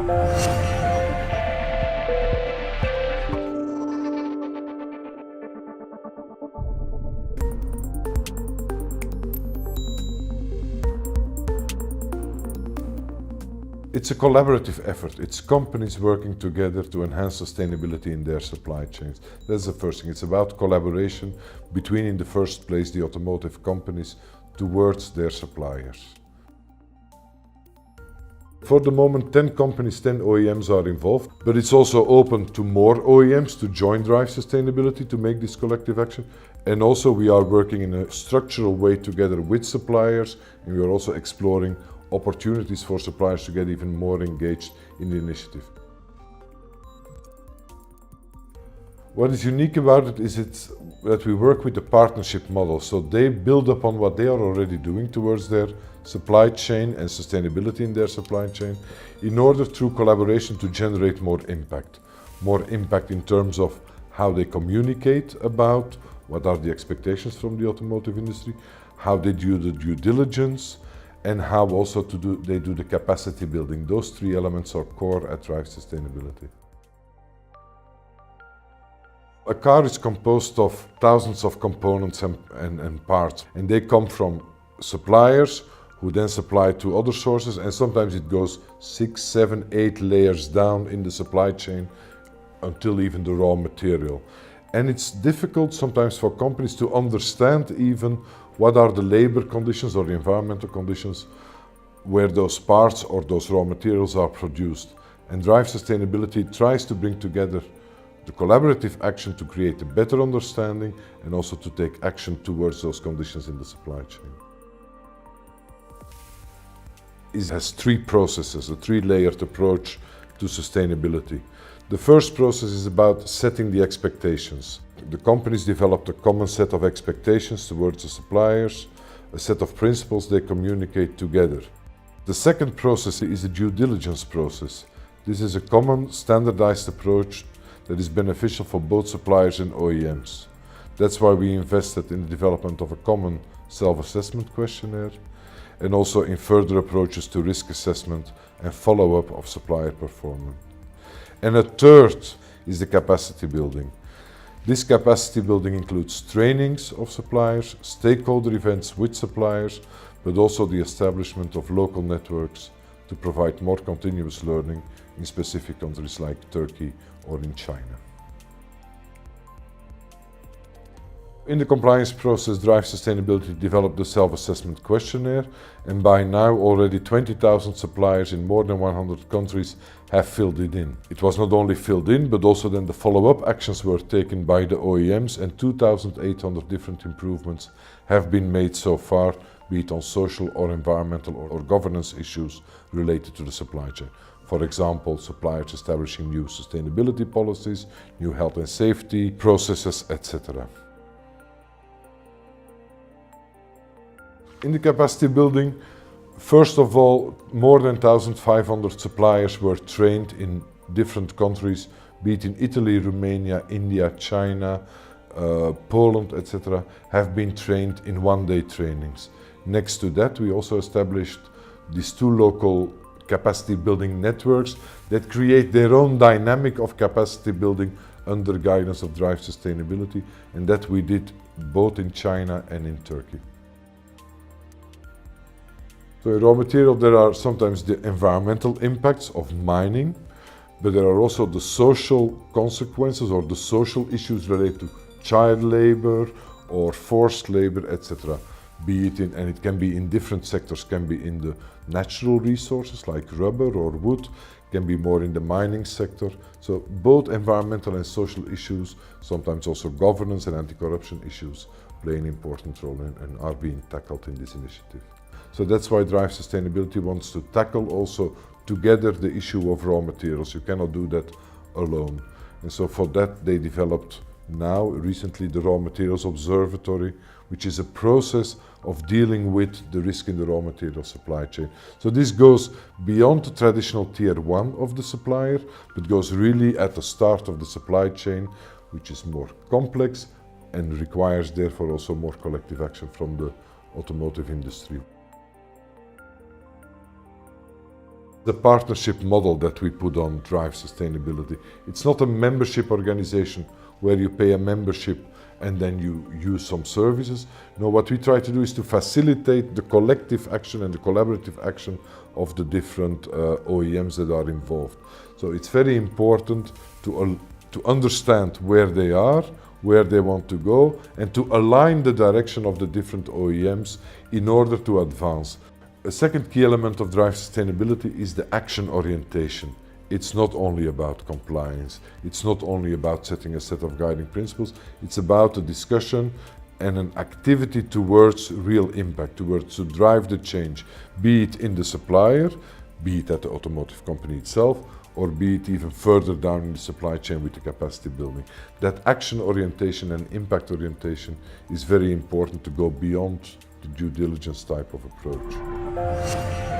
It's a collaborative effort. It's companies working together to enhance sustainability in their supply chains. That's the first thing. It's about collaboration between, in the first place, the automotive companies towards their suppliers. For the moment, 10 companies, 10 OEMs are involved, but it's also open to more OEMs to join Drive Sustainability to make this collective action. And also we are working in a structural way together with suppliers, and we are also exploring opportunities for suppliers to get even more engaged in the initiative. What is unique about it is that we work with a partnership model, so they build upon what they are already doing towards their supply chain and sustainability in their supply chain in order through collaboration to generate more impact. More impact in terms of how they communicate about what are the expectations from the automotive industry, how they do the due diligence, and how also they do the capacity building. Those three elements are core at Drive Sustainability. A car is composed of thousands of components and parts, and they come from suppliers who then supply to other sources, and sometimes it goes 6, 7, 8 layers down in the supply chain until even the raw material. And it's difficult sometimes for companies to understand even what are the labor conditions or the environmental conditions where those parts or those raw materials are produced. And Drive Sustainability tries to bring together the collaborative action to create a better understanding and also to take action towards those conditions in the supply chain. It has three processes, a three-layered approach to sustainability. The first process is about setting the expectations. The companies developed a common set of expectations towards the suppliers, a set of principles they communicate together. The second process is the due diligence process. This is a common standardized approach that is beneficial for both suppliers and OEMs. That's why we invested in the development of a common self-assessment questionnaire and also in further approaches to risk assessment and follow-up of supplier performance. And a third is the capacity building. This capacity building includes trainings of suppliers, stakeholder events with suppliers, but also the establishment of local networks to provide more continuous learning in specific countries like Turkey or in China. In the compliance process, Drive Sustainability developed the self-assessment questionnaire, and by now already 20,000 suppliers in more than 100 countries have filled it in. It was not only filled in, but also then the follow-up actions were taken by the OEMs, and 2,800 different improvements have been made so far, be it on social or environmental or governance issues related to the supply chain. For example, suppliers establishing new sustainability policies, new health and safety processes, etc. In the capacity building, first of all, more than 1,500 suppliers were trained in different countries, be it in Italy, Romania, India, China, Poland, etc., have been trained in one-day trainings. Next to that, we also established these two local capacity building networks that create their own dynamic of capacity building under guidance of Drive Sustainability, and that we did both in China and in Turkey. So in raw material, there are sometimes the environmental impacts of mining, but there are also the social consequences or the social issues related to child labor or forced labor, etc. Be it in, and it can be in different sectors, can be in the natural resources like rubber or wood, can be more in the mining sector. So both environmental and social issues, sometimes also governance and anti-corruption issues, play an important role and are being tackled in this initiative. So that's why Drive Sustainability wants to tackle also together the issue of raw materials. You cannot do that alone. And so for that they developed now recently the Raw Materials Observatory, which is a process of dealing with the risk in the raw material supply chain. So this goes beyond the traditional tier 1 of the supplier, but goes really at the start of the supply chain, which is more complex and requires therefore also more collective action from the automotive industry. The partnership model that we put on Drive Sustainability. It's not a membership organization where you pay a membership and then you use some services. No, what we try to do is to facilitate the collective action and the collaborative action of the different OEMs that are involved. So it's very important to understand where they are, where they want to go, and to align the direction of the different OEMs in order to advance. A second key element of Drive Sustainability is the action orientation. It's not only about compliance, it's not only about setting a set of guiding principles, it's about a discussion and an activity towards real impact, towards to drive the change, be it in the supplier, be it at the automotive company itself, or be it even further down in the supply chain with the capacity building. That action orientation and impact orientation is very important to go beyond the due diligence type of approach.